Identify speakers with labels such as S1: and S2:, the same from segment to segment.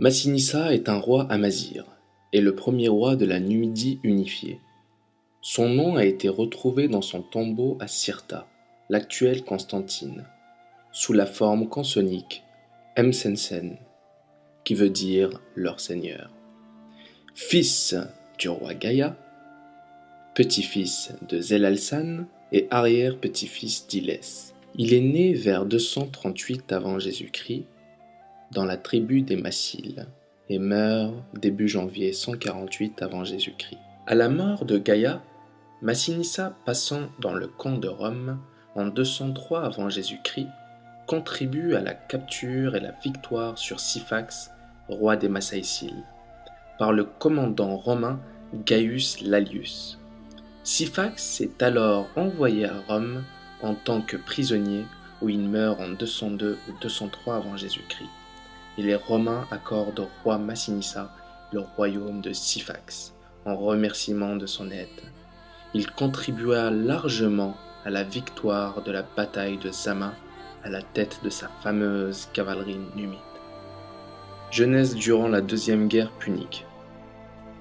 S1: Massinissa est un roi amazigh et le premier roi de la Numidie unifiée. Son nom a été retrouvé dans son tombeau à Cirta, l'actuelle Constantine, sous la forme consonique Msensen, qui veut dire leur seigneur. Fils du roi Gaïa, petit-fils de Zelalsan et arrière-petit-fils d'Ilès. Il est né vers 238 avant Jésus-Christ dans la tribu des Massiles et meurt début janvier 148 avant Jésus-Christ. À la mort de Gaïa, Massinissa passant dans le camp de Rome en 203 avant Jésus-Christ contribue à la capture et la victoire sur Syphax, roi des Massaïciles, par le commandant romain Gaius Lalius. Syphax est alors envoyé à Rome en tant que prisonnier où il meurt en 202 ou 203 avant Jésus-Christ. Et les Romains accordent au roi Massinissa le royaume de Syphax en remerciement de son aide. Il contribua largement à la victoire de la bataille de Zama à la tête de sa fameuse cavalerie numide. Jeunesse durant la Deuxième Guerre punique.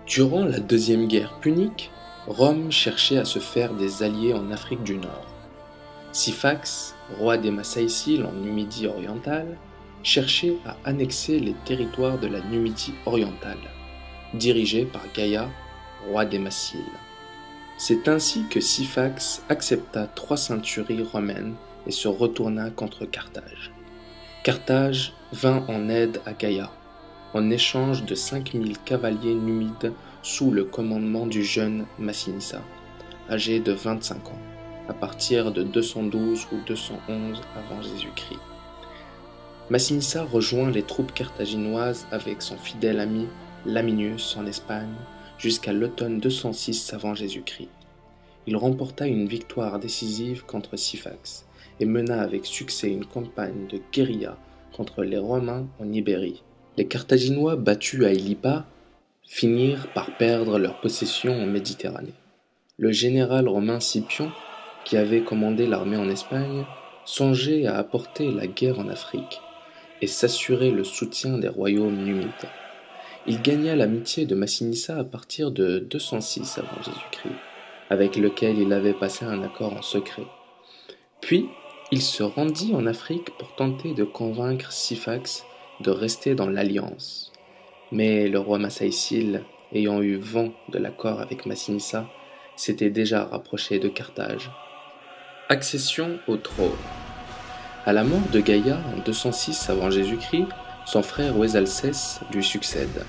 S1: Durant la Deuxième Guerre punique, Rome cherchait à se faire des alliés en Afrique du Nord. Syphax, roi des Massaïciles en Numidie orientale, cherchait à annexer les territoires de la Numidie orientale, dirigés par Gaïa, roi des Massiles. C'est ainsi que Syphax accepta 3 centuries romaines et se retourna contre Carthage. Carthage vint en aide à Gaïa, en échange de 5000 cavaliers numides sous le commandement du jeune Massinissa, âgé de 25 ans, à partir de 212 ou 211 avant Jésus-Christ. Massinissa rejoint les troupes carthaginoises avec son fidèle ami Laminius en Espagne jusqu'à l'automne 206 avant Jésus-Christ. Il remporta une victoire décisive contre Syphax et mena avec succès une campagne de guérilla contre les Romains en Ibérie. Les Carthaginois battus à Ilipa finirent par perdre leurs possessions en Méditerranée. Le général romain Scipion, qui avait commandé l'armée en Espagne, songeait à apporter la guerre en Afrique et s'assurer le soutien des royaumes numides. Il gagna l'amitié de Massinissa à partir de 206 avant Jésus-Christ, avec lequel il avait passé un accord en secret. Puis, il se rendit en Afrique pour tenter de convaincre Syphax de rester dans l'alliance. Mais le roi Massaïcile, ayant eu vent de l'accord avec Massinissa, s'était déjà rapproché de Carthage. Accession au trône. À la mort de Gaïa en 206 avant Jésus-Christ, son frère Ouesalcès lui succède.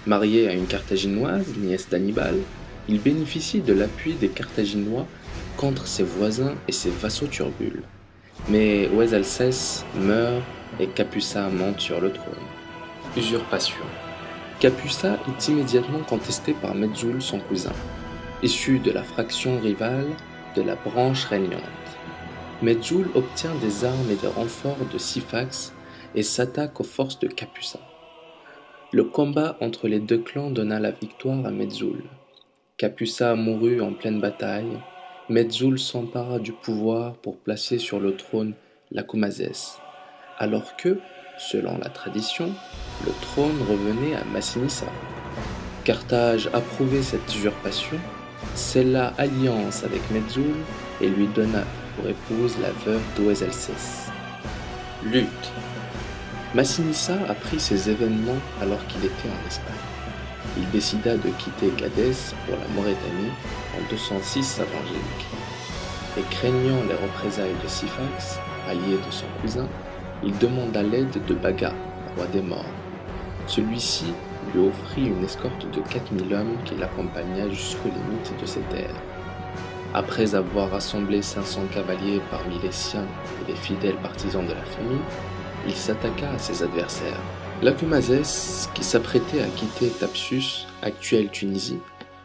S1: Marié à une Carthaginoise, nièce d'Hannibal, il bénéficie de l'appui des Carthaginois contre ses voisins et ses vassaux turbules. Mais Ouesalcès meurt et Capussa monte sur le trône. Usurpation. Capussa est immédiatement contesté par Metzoul, son cousin, issu de la fraction rivale de la branche régnante. Metzoul obtient des armes et des renforts de Syphax et s'attaque aux forces de Capussa. Le combat entre les deux clans donna la victoire à Metzoul. Capussa mourut en pleine bataille. Metzoul s'empara du pouvoir pour placer sur le trône Lacomazès, alors que, selon la tradition, le trône revenait à Massinissa. Carthage approuvait cette usurpation, scella alliance avec Metzoul et lui donna pour épouse la veuve d'Ouesalcès. Lutte. Massinissa apprit ces événements alors qu'il était en Espagne. Il décida de quitter Gadès pour la Maurétanie en 206 avant Jésus-Christ. Et craignant les représailles de Syphax, allié de son cousin, il demanda l'aide de Baga, roi des morts. Celui-ci lui offrit une escorte de 4000 hommes qui l'accompagna jusqu'aux limites de ses terres. Après avoir rassemblé 500 cavaliers parmi les siens et les fidèles partisans de la famille, il s'attaqua à ses adversaires. Lacomazès, qui s'apprêtait à quitter Thapsus, actuelle Tunisie,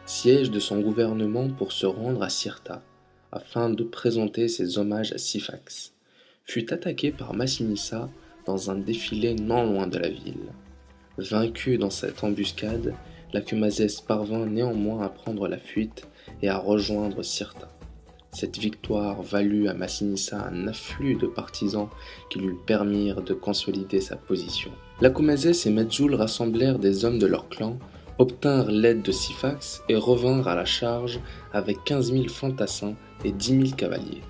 S1: siège de son gouvernement pour se rendre à Cirta, afin de présenter ses hommages à Syphax, fut attaqué par Massinissa dans un défilé non loin de la ville. Vaincu dans cette embuscade, Lacomazès parvint néanmoins à prendre la fuite et à rejoindre Cirta. Cette victoire valut à Massinissa un afflux de partisans qui lui permirent de consolider sa position. Lacomazès et Metzoul rassemblèrent des hommes de leur clan, obtinrent l'aide de Syphax et revinrent à la charge avec 15 000 fantassins et 10 000 cavaliers.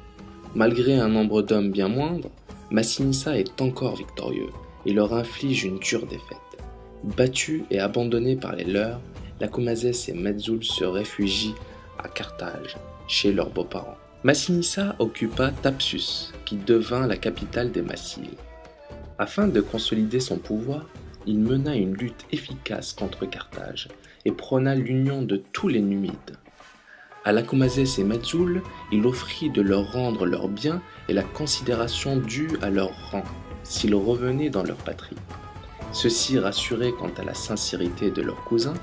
S1: Malgré un nombre d'hommes bien moindre, Massinissa est encore victorieux et leur inflige une dure défaite. Battus et abandonnés par les leurs, Lacomazès et Metzoul se réfugient à Carthage, chez leurs beaux-parents. Massinissa occupa Thapsus, qui devint la capitale des Massilies. Afin de consolider son pouvoir, il mena une lutte efficace contre Carthage et prôna l'union de tous les Numides. À Lacomazès et Metzoul, il offrit de leur rendre leurs biens et la considération due à leur rang, s'ils revenaient dans leur patrie. Ceux-ci, rassurés quant à la sincérité de leurs cousins,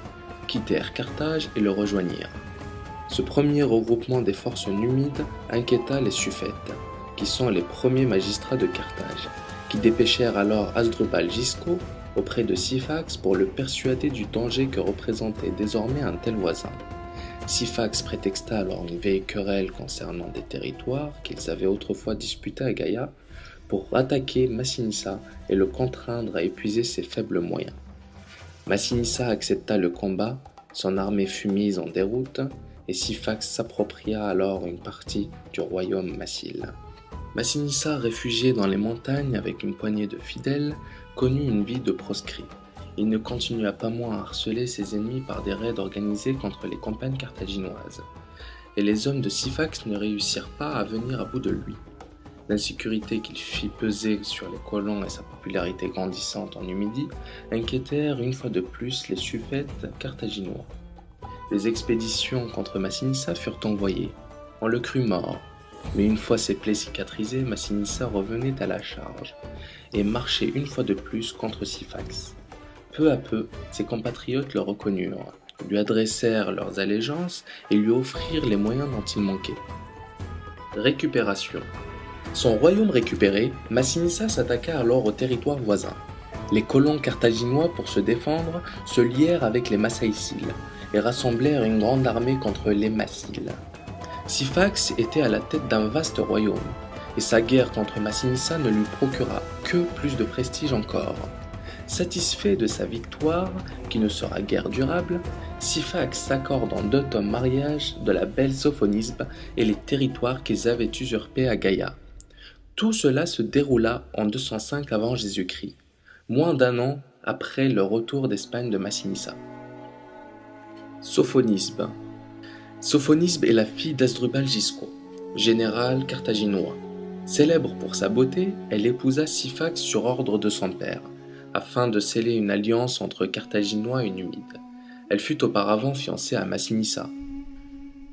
S1: quittèrent Carthage et le rejoignirent. Ce premier regroupement des forces numides inquiéta les Suffètes, qui sont les premiers magistrats de Carthage, qui dépêchèrent alors Hasdrubal Gisco auprès de Syphax pour le persuader du danger que représentait désormais un tel voisin. Syphax prétexta alors une vieille querelle concernant des territoires qu'ils avaient autrefois disputés à Gaïa pour attaquer Massinissa et le contraindre à épuiser ses faibles moyens. Massinissa accepta le combat, son armée fut mise en déroute, et Syphax s'appropria alors une partie du royaume massile. Massinissa, réfugié dans les montagnes avec une poignée de fidèles, connut une vie de proscrit. Il ne continua pas moins à harceler ses ennemis par des raids organisés contre les campagnes carthaginoises, et les hommes de Syphax ne réussirent pas à venir à bout de lui. L'insécurité qu'il fit peser sur les colons et sa popularité grandissante en Numidie inquiétèrent une fois de plus les Suffètes carthaginois. Des expéditions contre Massinissa furent envoyées. On le crut mort, mais une fois ses plaies cicatrisées, Massinissa revenait à la charge et marchait une fois de plus contre Syphax. Peu à peu, ses compatriotes le reconnurent, lui adressèrent leurs allégeances et lui offrirent les moyens dont il manquait. Récupération. Son royaume récupéré, Massinissa s'attaqua alors aux territoires voisins. Les colons carthaginois, pour se défendre, se lièrent avec les Massaïciles et rassemblèrent une grande armée contre les Massiles. Syphax était à la tête d'un vaste royaume, et sa guerre contre Massinissa ne lui procura que plus de prestige encore. Satisfait de sa victoire, qui ne sera guère durable, Syphax s'accorde en dot en mariage de la belle Sophonisbe et les territoires qu'ils avaient usurpés à Gaïa. Tout cela se déroula en 205 avant Jésus-Christ, moins d'un an après le retour d'Espagne de Massinissa. Sophonisbe. Sophonisbe est la fille d'Hasdrubal Gisco, général carthaginois. Célèbre pour sa beauté, elle épousa Syphax sur ordre de son père, afin de sceller une alliance entre Carthaginois et Numides. Elle fut auparavant fiancée à Massinissa.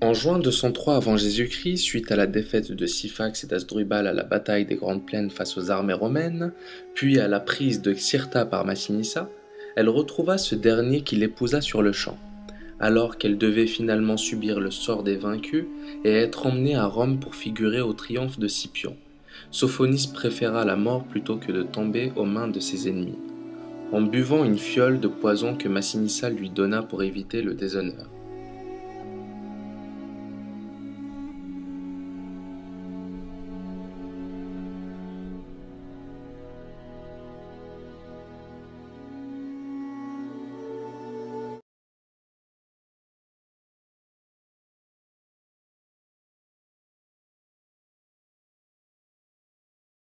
S1: En juin 203 avant Jésus-Christ, suite à la défaite de Syphax et d'Hasdrubal à la bataille des Grandes Plaines face aux armées romaines, puis à la prise de Cirta par Massinissa, elle retrouva ce dernier qui l'épousa sur le champ, alors qu'elle devait finalement subir le sort des vaincus et être emmenée à Rome pour figurer au triomphe de Scipion. Sophonisbe préféra la mort plutôt que de tomber aux mains de ses ennemis, en buvant une fiole de poison que Massinissa lui donna pour éviter le déshonneur.